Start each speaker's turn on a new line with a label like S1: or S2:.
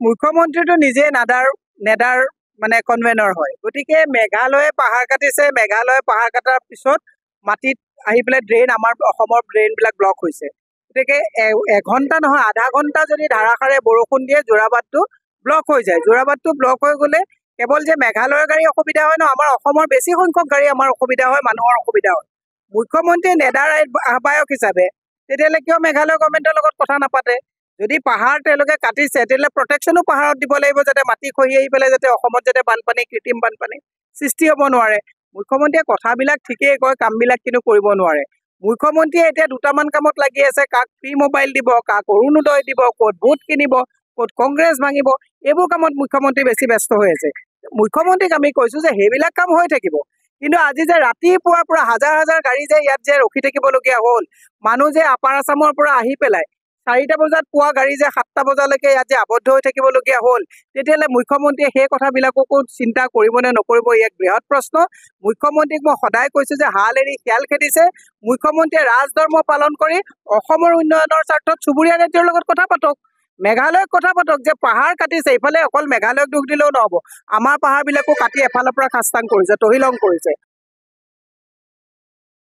S1: মুখ্যমন্ত্ৰীটো নিজে নেডাৰ মানে কনভেনৰ হয়। গতিকে মেঘালয়ে পাহাৰ কাটিছে, মেঘালয়ে পাহাৰ কটাৰ পিছত মাটিত আহি পেলাই ড্ৰেইন আমাৰ অসমৰ ড্ৰেইনবিলাক ব্লক হৈছে। গতিকে এঘণ্টা নহয় আধা ঘণ্টা যদি ধাৰাসাৰে বৰষুণ দিয়ে যোৰাবাটটো ব্লক হৈ যায়। যোৰাবাটটো ব্লক হৈ গ'লে কেৱল যে মেঘালয়ৰ গাড়ী অসুবিধা হয় ন, আমাৰ অসমৰ বেছি সংখ্যক গাড়ী আমাৰ অসুবিধা হয়, মানুহৰ অসুবিধা হয়। মুখ্যমন্ত্ৰীয়ে নেডাৰ আহ্বায়ক হিচাপে তেতিয়াহ'লে কিয় মেঘালয় গভৰ্ণমেণ্টৰ লগত কথা নাপাতে? যদি পাহাৰ তেওঁলোকে কাটিছে তেতিয়াহ'লে প্ৰটেকশ্যনো পাহাৰত দিব লাগিব, যাতে মাটি খহি আহি পেলাই যাতে অসমত যাতে বানপানী কৃত্ৰিম বানপানী সৃষ্টি হ'ব নোৱাৰে। মুখ্যমন্ত্ৰীয়ে কথাবিলাক ঠিকেই কয়, কামবিলাক কিন্তু কৰিব নোৱাৰে। মুখ্যমন্ত্ৰীয়ে এতিয়া দুটামান কামত লাগি আছে, কাক ফ্ৰী মোবাইল দিব, কাক অৰুণোদয় দিব, ক'ত ভোট কিনিব, ক'ত কংগ্ৰেছ ভাঙিব, এইবোৰ কামত মুখ্যমন্ত্ৰী বেছি ব্যস্ত হৈ আছে। মুখ্যমন্ত্ৰীক আমি কৈছোঁ যে সেইবিলাক কাম হৈ থাকিব, কিন্তু আজি যে ৰাতিপুৱাৰ পৰা হাজাৰ হাজাৰ গাড়ী যে ইয়াত যে ৰখি থাকিবলগীয়া হ'ল, মানুহ যে আপাৰ আছামৰ পৰা আহি পেলাই 4টা বজাত পোৱা গাড়ী যে 7টা বজালৈকে ইয়াত যে আবদ্ধ হৈ থাকিবলগীয়া হ'ল, তেতিয়াহ'লে মুখ্যমন্ত্ৰীয়ে সেই কথাবিলাককো চিন্তা কৰিব নে নকৰিব, এক বৃহৎ প্ৰশ্ন। মুখ্যমন্ত্ৰীক মই সদায় কৈছোঁ যে হাল এৰি শিয়াল খেদিছে। মুখ্যমন্ত্ৰীয়ে ৰাজধৰ্ম পালন কৰি অসমৰ উন্নয়নৰ স্বাৰ্থত চুবুৰীয়া ৰাজ্যৰ লগত কথা পাতক, মেঘালয়ক কথা পাতক যে পাহাৰ কাটিছে, ইফালে অকল মেঘালয়ক দুখ দিলেও নহ'ব, আমাৰ পাহাৰবিলাকো কাটি এফালৰ পৰা খাস্তাং কৰিছে, তহিলং কৰিছে।